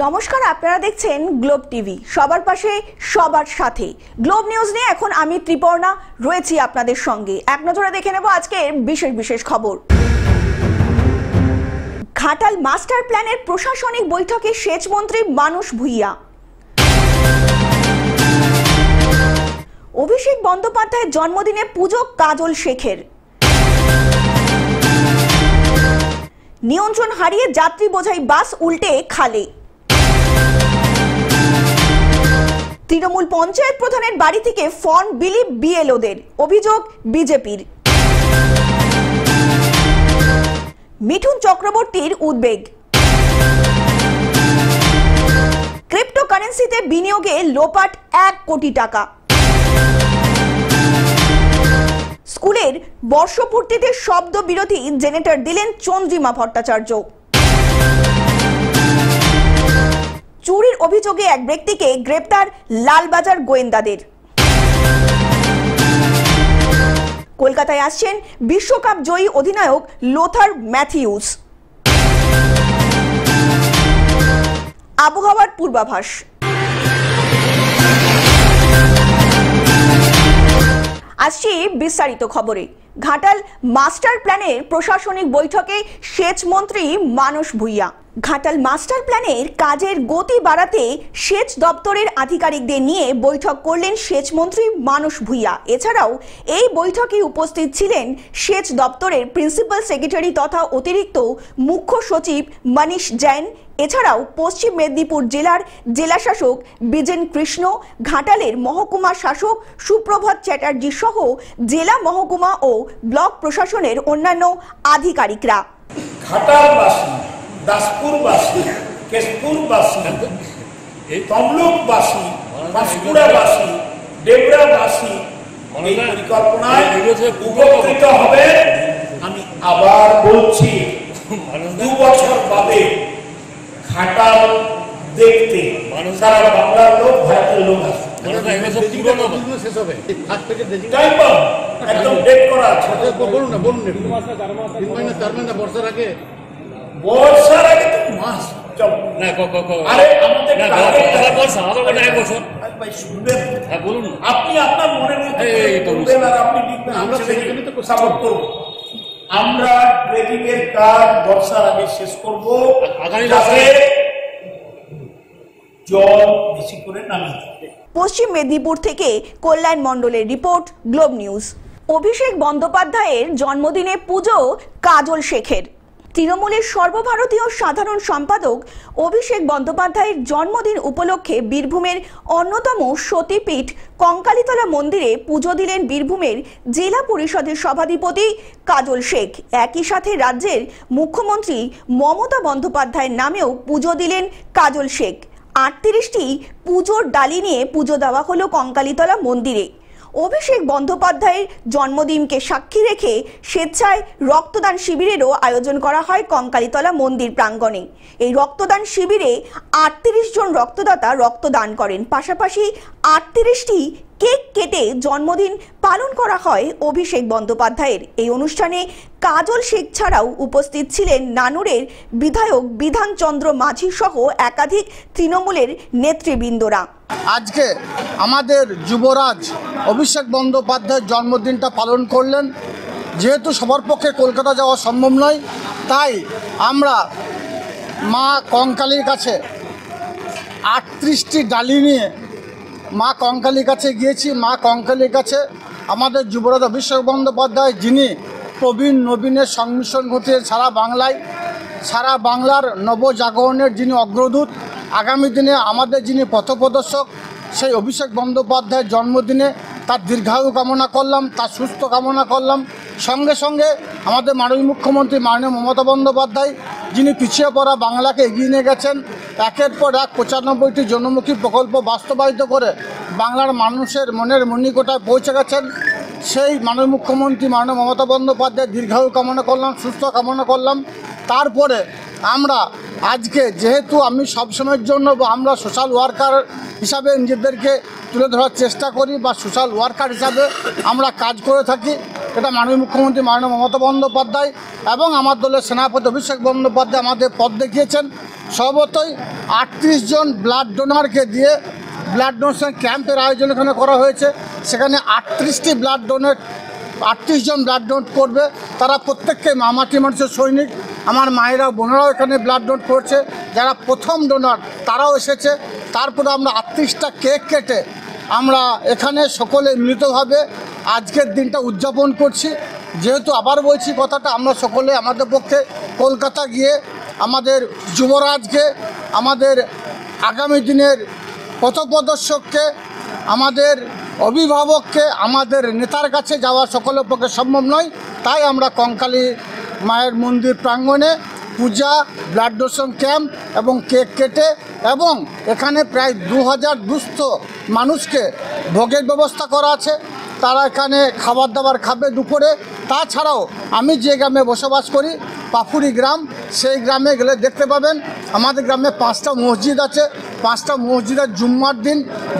নমস্কার, আপনারা দেখছেন গ্লোব টিভি। সবার পাশে সবার সাথে গ্লোব নিউজ নিয়ে এখন আমি ত্রিপর্ণা রয়েছি আপনাদের সঙ্গে। এক নজরে দেখে নেব আজকের বিশেষ বিশেষ খবর। ঘাটাল মাস্টার প্ল্যানের প্রশাসনিক বৈঠকে সেচ মন্ত্রী মানস ভুঁইয়া। অভিষেক বন্দ্যোপাধ্যায়ের জন্মদিনে পুজো কাজল শেখের। নিয়ন্ত্রণ হারিয়ে যাত্রী বোঝাই বাস উল্টে খালে। তৃণমূল পঞ্চায়েত প্রধানের বাড়ি থেকে ফর্ম বিলি বিএলওদের, অভিযোগ বিজেপির। মিঠুন চক্রবর্তীর উদ্বেগ। ক্রিপ্টোকারেন্সিতে বিনিয়োগে লোপাট 1 কোটি টাকা। স্কুলের বর্ষপূর্তিতে শব্দ বিরোধী জেনারেটর দিলেন চন্দ্রিমা ভট্টাচার্য। চুরির অভিযোগে এক ব্যক্তিকে গ্রেপ্তার লালবাজার গোয়েন্দাদের। কলকাতায় আসছেন বিশ্বকাপ জয়ী অধিনায়ক লোথার ম্যাথিউস। আবহাওয়ার পূর্বাভাস। আসছি বিস্তারিত খবরে। ঘাটাল মাস্টার প্ল্যানের প্রশাসনিক বৈঠকে সেচ মন্ত্রী মানস ভুঁইয়া। ঘাটাল মাস্টার প্ল্যানের কাজের গতি বাড়াতে সেচ দপ্তরের আধিকারিকদের নিয়ে বৈঠক করলেন সেচ মন্ত্রী মানস ভুঁইয়া। এছাড়াও এই বৈঠকে উপস্থিত ছিলেন সেচ দপ্তরের প্রিন্সিপাল সেক্রেটারি তথা অতিরিক্ত মুখ্য সচিব মনীষ জৈন। এছাড়াও পশ্চিম মেদিনীপুর জেলার জেলাশাসক বিজেন কৃষ্ণ, ঘাটালের মহকুমা শাসক সুপ্রভাত চ্যাটার্জি সহ জেলা, মহকুমা ও ব্লক প্রশাসনের অন্যান্য আধিকারিকরা। ঘাটালবাসী, দাসপুরবাসী, কেশপুরবাসী, তমলুকবাসী, পাঁশকুড়াবাসী, ডেবরাবাসী এই পরিকল্পনায় উপকৃত হবে। আমি আবার বলছি, 2 বছর বাদে ঘাটাল দেখতে সারা বাংলার লোক, ভারতের লোক আসবে। একদম ডেট করা আছে। বলুন না, বলুন বর্ষার আগে তো মাস আরে আমাদের আপনি আপনার মনের মধ্যে আর আপনি লিখবেন, আমরা সাপোর্ট করব। আমরা ড্রেজিং এর কাজ বর্ষার আগে শেষ করব, যাতে জল বেশি করে নামিয়ে দেবে। পশ্চিম মেদিনীপুর থেকে কল্যাণ মণ্ডলের রিপোর্ট, গ্লোব নিউজ। অভিষেক বন্দ্যোপাধ্যায়ের জন্মদিনে পুজো কাজল শেখের। তৃণমূলের সর্বভারতীয় সাধারণ সম্পাদক অভিষেক বন্দ্যোপাধ্যায়ের জন্মদিন উপলক্ষে বীরভূমের অন্যতম সতীপীঠ কঙ্কালীতলা মন্দিরে পুজো দিলেন বীরভূমের জেলা পরিষদের সভাধিপতি কাজল শেখ। একই সাথে রাজ্যের মুখ্যমন্ত্রী মমতা বন্দ্যোপাধ্যায়ের নামেও পুজো দিলেন কাজল শেখ। 38টি পুজোর ডালি নিয়ে পুজো দেওয়া হলো কঙ্কালীতলা মন্দিরে। অভিষেক বন্দ্যোপাধ্যায়ের জন্মদিনকে সাক্ষী রেখে স্বেচ্ছায় রক্তদান শিবিরেরও আয়োজন করা হয় কঙ্কালীতলা মন্দির প্রাঙ্গণে। এই রক্তদান শিবিরে 38 জন রক্তদাতা রক্তদান করেন। পাশাপাশি 38টি কেক কেটে জন্মদিন পালন করা হয় অভিষেক বন্দ্যোপাধ্যায়ের। এই অনুষ্ঠানে কাজল শেখ ছাড়াও উপস্থিত ছিলেন নানুরের বিধায়ক বিধানচন্দ্র মাঝি সহ একাধিক তৃণমূলের নেতৃবৃন্দরা। আজকে আমাদের যুবরাজ অভিষেক বন্দ্যোপাধ্যায়ের জন্মদিনটা পালন করলেন। যেহেতু সবার পক্ষে কলকাতা যাওয়া সম্ভব নয়, তাই আমরা মা কঙ্কালীর কাছে 38টি ডালি নিয়ে মা কঙ্কালীর কাছে গিয়েছি। মা কঙ্কালীর কাছে আমাদের যুবরাজ অভিষেক বন্দ্যোপাধ্যায়, যিনি প্রবীণ নবীনের সংমিশ্রণ ঘটিয়ে সারা বাংলার নবজাগরণের যিনি অগ্রদূত, আগামী দিনে আমাদের যিনি পথপ্রদর্শক, সেই অভিষেক বন্দ্যোপাধ্যায়ের জন্মদিনে তার দীর্ঘায়ু কামনা করলাম, তার সুস্থ কামনা করলাম। সঙ্গে সঙ্গে আমাদের মাননীয় মুখ্যমন্ত্রী মাননীয় মমতা বন্দ্যোপাধ্যায়, যিনি পিছিয়ে পড়া বাংলাকে এগিয়ে নিয়ে গেছেন, একের পর এক 95টি জনমুখী প্রকল্প বাস্তবায়িত করে বাংলার মানুষের মনের মণিকোটায় পৌঁছে গেছেন। সেই মাননীয় মুখ্যমন্ত্রী মাননীয় মমতা বন্দ্যোপাধ্যায়ের দীর্ঘায়ু কামনা করলাম, সুস্থ কামনা করলাম। তারপরে আমরা আজকে, যেহেতু আমি সবসময়ের জন্য আমরা সোশ্যাল ওয়ার্কার হিসাবে নিজেদেরকে তুলে ধরার চেষ্টা করি বা সোশ্যাল ওয়ার্কার হিসাবে আমরা কাজ করে থাকি, এটা মাননীয় মুখ্যমন্ত্রী মাননীয় মমতা বন্দ্যোপাধ্যায় এবং আমার দলের সেনাপতি অভিষেক বন্দ্যোপাধ্যায় আমাদের পথ দেখিয়েছেন। সর্বতই 38 জন ব্লাড ডোনারকে দিয়ে ব্লাড ডোনেশন ক্যাম্পের আয়োজন এখানে করা হয়েছে। সেখানে 38টি ব্লাড ডোনেট 38 জন ব্লাড ডোনেট করবে। তারা প্রত্যেককে মামাটি মানুষের সৈনিক। আমার মায়েরা বোনেরাও এখানে ব্লাড ডোনেট করছে। যারা প্রথম ডোনার তারাও এসেছে। তারপরে আমরা 38টা কেক কেটে আমরা এখানে সকলে মিলিতভাবে আজকের দিনটা উদযাপন করছি। যেহেতু আবার বলছি কথাটা, আমরা সকলে আমাদের পক্ষে কলকাতা গিয়ে আমাদের যুবরাজকে, আমাদের আগামী দিনের পথপ্রদর্শককে, আমাদের অভিভাবককে, আমাদের নেতার কাছে যাওয়া সকলের পক্ষে সম্ভব নয়। তাই আমরা কঙ্কালী মায়ের মন্দির প্রাঙ্গণে পূজা, ব্লাড ডোনেশন ক্যাম্প এবং কেক কেটে এবং এখানে প্রায় 2200 মানুষকে ভোগের ব্যবস্থা করা আছে। তারা এখানে খাবার দাবার খাবে দুপুরে। তাছাড়াও আমি যে গ্রামে বসবাস করি, পাফুরি গ্রাম, সেই গ্রামে গেলে দেখতে পাবেন আমাদের গ্রামে 5টা মসজিদ আছে। 5টা মসজিদের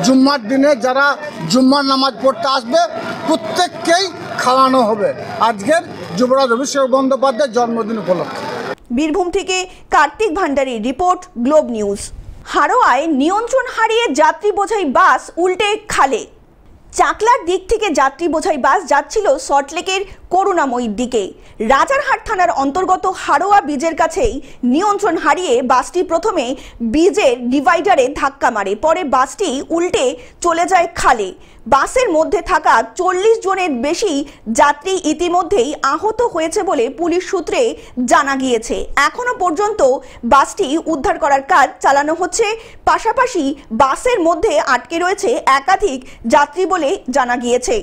জুম্মার দিনে যারা জুম্মার নামাজ পড়তে আসবে প্রত্যেককেই খাওয়ানো হবে আজকের যুবরাজ অভিষেক বন্দ্যোপাধ্যায়ের জন্মদিন উপলক্ষে। বীরভূম থেকে কার্তিক ভান্ডারীর রিপোর্ট, গ্লোব নিউজ। হাড়োয়ায় নিয়ন্ত্রণ হারিয়ে যাত্রী বোঝাই বাস উল্টে খালে। চাকলার দিক থেকে যাত্রী বোঝাই বাস যাচ্ছিল সল্টলেকের করুণাময়ীর দিকে। রাজারহাট থানার অন্তর্গত হাড়োয়া ব্রিজের কাছেই নিয়ন্ত্রণ হারিয়ে বাসটি প্রথমে ব্রিজের ডিভাইডারে ধাক্কা মারে, পরে বাসটি উল্টে চলে যায় খালে। বাসের মধ্যে থাকা 40 জনের বেশি যাত্রী ইতিমধ্যেই আহত হয়েছে বলে পুলিশ সূত্রে জানা গিয়েছে। এখনো পর্যন্ত বাসটি উদ্ধার করার কাজ চালানো হচ্ছে। পাশাপাশি বাসের মধ্যে আটকে রয়েছে একাধিক যাত্রী বলে জানা গিয়েছে।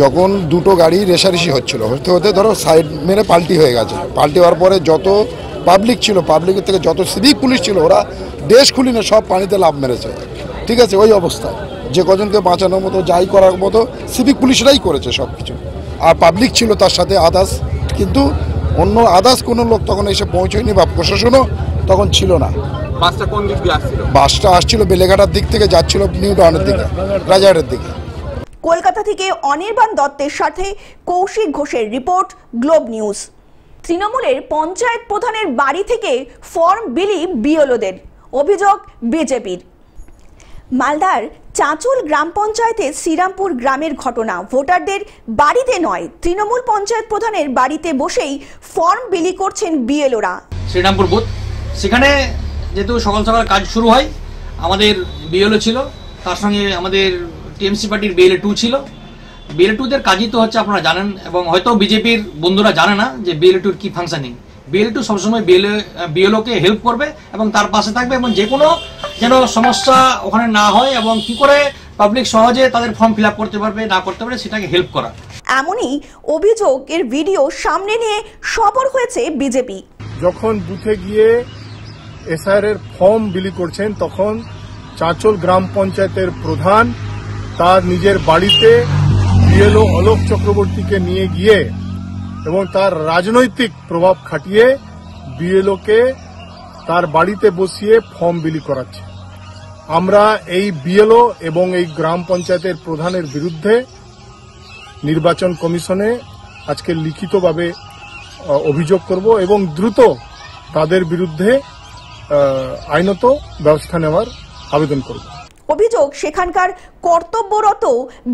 যখন দুটো গাড়ি রেষারেষি হচ্ছিল, হতে হতে ধরো সাইড মেরে পাল্টি হয়ে গেছে। পাল্টি হওয়ার পরে যত পাবলিক ছিল, পাবলিকের থেকে যত সিভিক পুলিশ ছিল, ওরা দেশ খুলিনে সব পানিতে লাফ মেরেছে। ঠিক আছে, ওই অবস্থায় যে কজনকে বাঁচানোর মতো যাই করার মতো সিভিক পুলিশরাই করেছে সব কিছু। আর পাবলিক ছিল তার সাথে আদার্স, কিন্তু অন্য আদার্স কোনো লোক তখন এসে পৌঁছয়নি বা প্রশাসনও তখন ছিল না। বাসটা কোন দিক দিয়ে আসছিল? বাসটা আসছিল বেলেঘাটার দিক থেকে, যাচ্ছিল নিউ টাউনের দিকে, রাজারহাটের দিকে। কলকাতা থেকে অনির্বাণ দত্তের সাথে কৌশিক ঘোষের রিপোর্ট, গ্লোব নিউজ। তৃণমূলের পঞ্চায়েত প্রধানের বাড়ি থেকে ফর্ম বিলি বিএলওদের, অভিযোগ বিজেপির। মালদার চাঁচল গ্রাম পঞ্চায়েতের শ্রীরামপুর গ্রামের ঘটনা। ভোটারদের বাড়িতে নয়, তৃণমূল পঞ্চায়েত প্রধানের বাড়িতে বসেই ফর্ম বিলি করছেন বিএলওরা। শ্রীরামপুর বুথ, সেখানে যেহেতু সকাল সকাল কাজ শুরু হয়, আমাদের বিএলও ছিল, তার সঙ্গে আমাদের টিএমসি পার্টির বিএলএ 2 ছিল। বিএলএ 2দের কাজই তো হচ্ছে, আপনারা জানেন, এবং হয়তো বিজেপির বন্ধুরা জানে না যে বিএলএ 2 কি ফাংশনিং। বিএলএ 2 সবসময় বিএলওকে হেল্প করবে এবং তার পাশে থাকবে, এবং যে কোনো যেন সমস্যা ওখানে না হয় এবং কি করে পাবলিক সহজে তাদের ফর্ম ফিল আপ করতে পারবে, না করতে পারে, সেটাকে হেল্প করা। এমনই অভিযোগের ভিডিও সামনে নিয়ে সরব হয়েছে বিজেপি। যখন বুথে গিয়ে এসআইআর এর ফর্ম বিলি করছেন, তখন চাঁচল গ্রাম পঞ্চায়েতের প্রধান তার নিজের বাড়িতে বিএলও অলোক চক্রবর্তীকে নিয়ে গিয়ে এবং তার রাজনৈতিক প্রভাব খাটিয়ে বিএলওকে তার বাড়িতে বসিয়ে ফর্ম বিলি করাচ্ছে। আমরা এই বিএলও এবং এই গ্রাম পঞ্চায়েতের প্রধানের বিরুদ্ধে নির্বাচন কমিশনে আজকে লিখিতভাবে অভিযোগ করব এবং দ্রুত তাদের বিরুদ্ধে আইনত ব্যবস্থা নেওয়ার আবেদন করব। অভিযোগ, সেখানকার কর্তব্যরত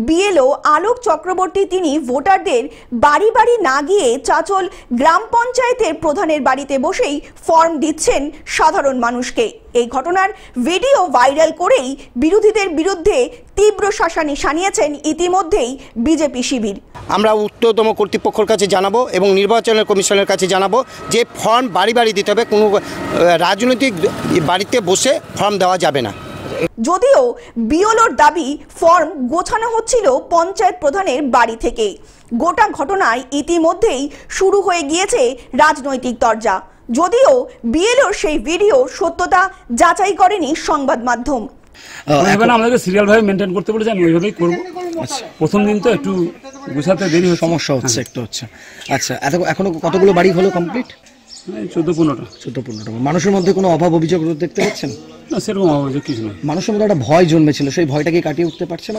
বিএলও আলোক চক্রবর্তী তিনি ভোটারদের বাড়ি বাড়ি না গিয়ে চাঁচল গ্রাম পঞ্চায়েতের প্রধানের বাড়িতে বসেই ফর্ম দিচ্ছেন সাধারণ মানুষকে। এই ঘটনার ভিডিও ভাইরাল করেই বিরোধীদের বিরুদ্ধে তীব্র শাসানি শানিয়েছেন ইতিমধ্যেই বিজেপি শিবির। আমরা উচ্চতম কর্তৃপক্ষের কাছে জানাবো এবং নির্বাচন কমিশনের কাছে জানাবো যে ফর্ম বাড়ি বাড়ি দিতে হবে, কোনো রাজনৈতিক বাড়িতে বসে ফর্ম দেওয়া যাবে না। যদিও বিএলওর দাবি ফর্ম গোছানো হচ্ছিল পঞ্চায়েত প্রধানের বাড়ি থেকে। গোটা ঘটনায় ইতিমধ্যেই শুরু হয়ে গিয়েছে রাজনৈতিক তরজা। যদিও বিএলওর সেই ভিডিও সত্যতা যাচাই করেনি সংবাদ মাধ্যম। আমাদেরকে সিরিয়াল ভাবে মেনটেন করতে বলেছে, আমি ওইভাবেই করবো। প্রথম দিন তো একটু গুছাতে দেরি সমস্যা হচ্ছে, একটু হচ্ছে। আচ্ছা, এখনো কতগুলো বাড়ি হলো কমপ্লিট? 14-15টা। মানুষের মধ্যে কোনো অভাব অভিযোগ দেখতে পাচ্ছেন না? সেরকম অভিযোগ কিছু নেই। মানুষের মধ্যে একটা ভয় জন্মেছিল, সেই ভয়টাকে কাটিয়ে উঠতে পারছে না।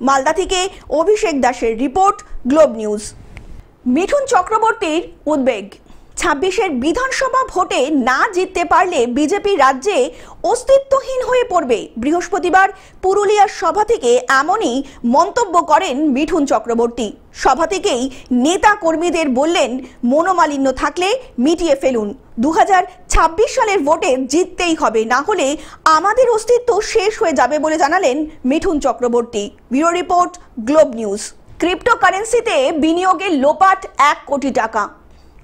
মালদা থেকে অভিষেক দাসের রিপোর্ট, গ্লোব নিউজ। মিঠুন চক্রবর্তীর উদ্বেগ। 26-এর বিধানসভা ভোটে না জিততে পারলে বিজেপি রাজ্যে অস্তিত্বহীন হয়ে পড়বে। বৃহস্পতিবার পুরুলিয়ার সভা থেকে এমনই মন্তব্য করেন মিঠুন চক্রবর্তী। সভা থেকেই নেতা কর্মীদের বললেন, মনোমালিন্য থাকলে মিটিয়ে ফেলুন। 2026 সালের ভোটে জিততেই হবে, না হলে আমাদের অস্তিত্ব শেষ হয়ে যাবে বলে জানালেন Mithun Chakraborty. Bureau report, globe news. ক্রিপ্টোকারেন্সিতে বিনিয়োগের লোপাট 1 কোটি টাকা।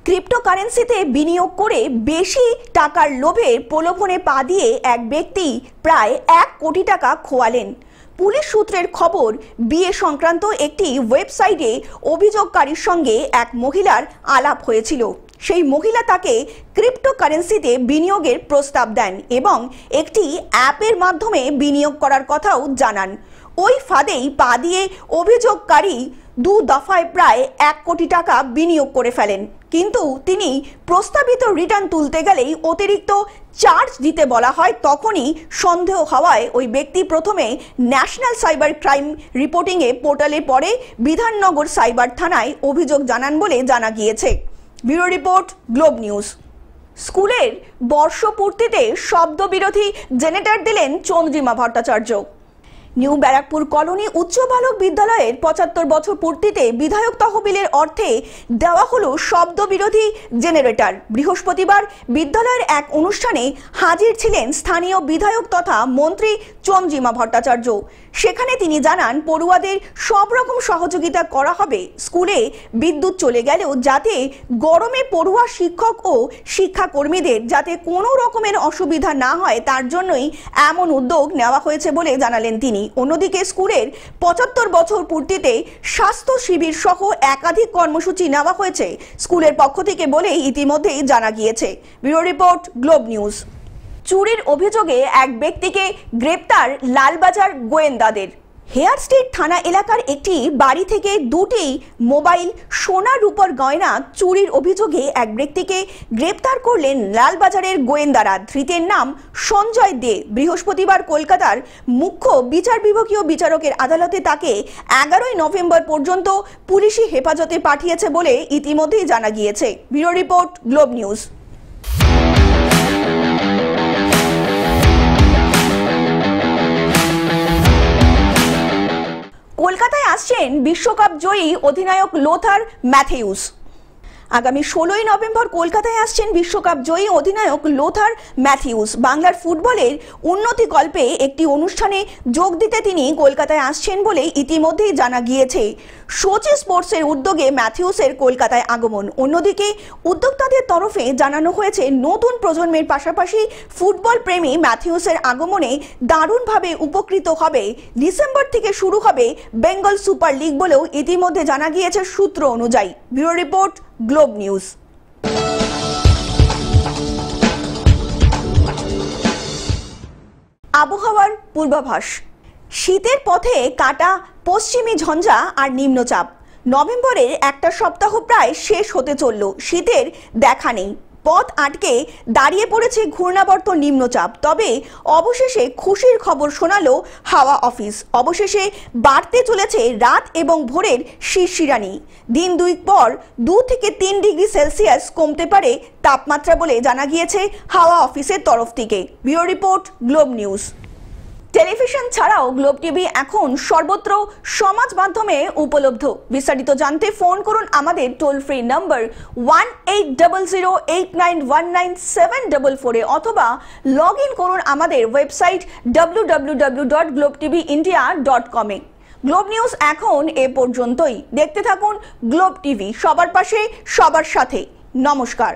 ক্রিপ্টোকারেন্সিতে বিনিয়োগ করে বেশি টাকার লোভে প্রলোভনে পা দিয়ে এক ব্যক্তি প্রায় 1 কোটি টাকা খোয়ালেন। পুলিশ সূত্রের খবর, বিয়ে সংক্রান্ত একটি ওয়েবসাইটে অভিযোগকারীর সঙ্গে এক মহিলার আলাপ হয়েছিল। সেই মহিলা তাকে ক্রিপ্টোকারেন্সিতে বিনিয়োগের প্রস্তাব দেন এবং একটি অ্যাপের মাধ্যমে বিনিয়োগ করার কথাও জানান। ওই ফাঁদেই পা দিয়ে অভিযোগকারী 2 দফায় প্রায় 1 কোটি টাকা বিনিয়োগ করে ফেলেন। কিন্তু তিনি প্রস্তাবিত রিটার্ন তুলতে গেলেই অতিরিক্ত চার্জ দিতে বলা হয়। তখনই সন্দেহ হওয়ায় ওই ব্যক্তি প্রথমে ন্যাশনাল সাইবার ক্রাইম রিপোর্টিংয়ে পোর্টালে পরে বিধাননগর সাইবার থানায় অভিযোগ জানান বলে জানা গিয়েছে। Bureau report, globe news. স্কুলের বর্ষপূর্তিতে শব্দবিরোধী জেনারেটর দিলেন চন্দ্রিমা ভট্টাচার্য। নিউ ব্যারাকপুর কলোনি উচ্চ বালক বিদ্যালয়ের 75 বছর পূর্তিতে বিধায়ক তহবিলের অর্থে দেওয়া হলো শব্দ বিরোধী জেনারেটর। বৃহস্পতিবার বিদ্যালয়ের এক অনুষ্ঠানে হাজির ছিলেন স্থানীয় বিধায়ক তথা মন্ত্রী চন্দ্রিমা ভট্টাচার্য। সেখানে তিনি জানান, পড়ুয়াদের সব রকম সহযোগিতা করা হবে। স্কুলে বিদ্যুৎ চলে গেলেও যাতে গরমে পড়ুয়া শিক্ষক ও শিক্ষাকর্মীদের যাতে কোনো রকমের অসুবিধা না হয় তার জন্যই এমন উদ্যোগ নেওয়া হয়েছে বলে জানালেন তিনি। অন্যদিকে স্কুলের 75 বছর পূর্তিতে স্বাস্থ্য শিবির সহ একাধিক কর্মসূচি নেওয়া হয়েছে স্কুলের পক্ষ থেকে বলে ইতিমধ্যেই জানা গিয়েছে। Bureau report, globe news. চুরির অভিযোগে এক ব্যক্তিকে গ্রেপ্তার লালবাজার গোয়েন্দাদের। হেয়ার স্ট্রিট থানা এলাকার একটি বাড়ি থেকে 2টি মোবাইল, সোনা রূপোর গয়না চুরির অভিযোগে এক ব্যক্তিকে গ্রেপ্তার করলেন লালবাজারের গোয়েন্দারা। ধৃতের নাম সঞ্জয় দে। বৃহস্পতিবার কলকাতার মুখ্য বিচার বিভাগীয় বিচারকের আদালতে তাকে 11ই নভেম্বর পর্যন্ত পুলিশি হেফাজতে পাঠিয়েছে বলে ইতিমধ্যেই জানা গিয়েছে। Bureau report, globe news. কলকাতায় আসছেন বিশ্বকাপ জয়ী অধিনায়ক লোথার ম্যাথিউস। আগামী 16ই নভেম্বর কলকাতায় আসছেন বিশ্বকাপ জয়ী অধিনায়ক লোথার ম্যাথিউস। বাংলার ফুটবলের উন্নতি কল্পে একটি অনুষ্ঠানে যোগ দিতে তিনি কলকাতায় আসছেন বলে ইতিমধ্যেই জানা গিয়েছে। সোচি স্পোর্টসের উদ্যোগে ম্যাথিউসের কলকাতায় আগমন। অন্যদিকে উদ্যোক্তাদের তরফে জানানো হয়েছে, নতুন প্রজন্মের পাশাপাশি ফুটবল প্রেমী ম্যাথিউসের আগমনে দারুণভাবে উপকৃত হবে। ডিসেম্বর থেকে শুরু হবে বেঙ্গল সুপার লিগ বলেও ইতিমধ্যে জানা গিয়েছে সূত্র অনুযায়ী। Bureau report, globe news. আবহাওয়ার পূর্বাভাস। শীতের পথে কাটা পশ্চিমী ঝঞ্ঝা আর নিম্নচাপ। নভেম্বরের একটা সপ্তাহ প্রায় শেষ হতে চলল, শীতের দেখা নেই। পথ আটকে দাঁড়িয়ে পড়েছে ঘূর্ণাবর্ত নিম্নচাপ। তবে অবশেষে খুশির খবর শোনালো হাওয়া অফিস। অবশেষে বাড়তে চলেছে রাত এবং ভোরের শিরশিরানি। দিন 2 পর 2 থেকে 3 ডিগ্রি সেলসিয়াস কমতে পারে তাপমাত্রা বলে জানা গিয়েছে হাওয়া অফিসের তরফ থেকে। Bureau report, globe news. Television ছাড়াও গ্লোব টিভি এখন সর্বত্র সমাজ মাধ্যমে উপলব্ধ। বিস্তারিত জানতে ফোন করুন আমাদের টোল ফ্রি নম্বর 180089197444 অথবা লগ ইন করুন আমাদের ওয়েবসাইট www.globtvindia.com এ। গ্লোব নিউজ এখন এ পর্যন্তই। দেখতে থাকুন গ্লোব টিভি, সবার পাশে সবার সাথে। নমস্কার।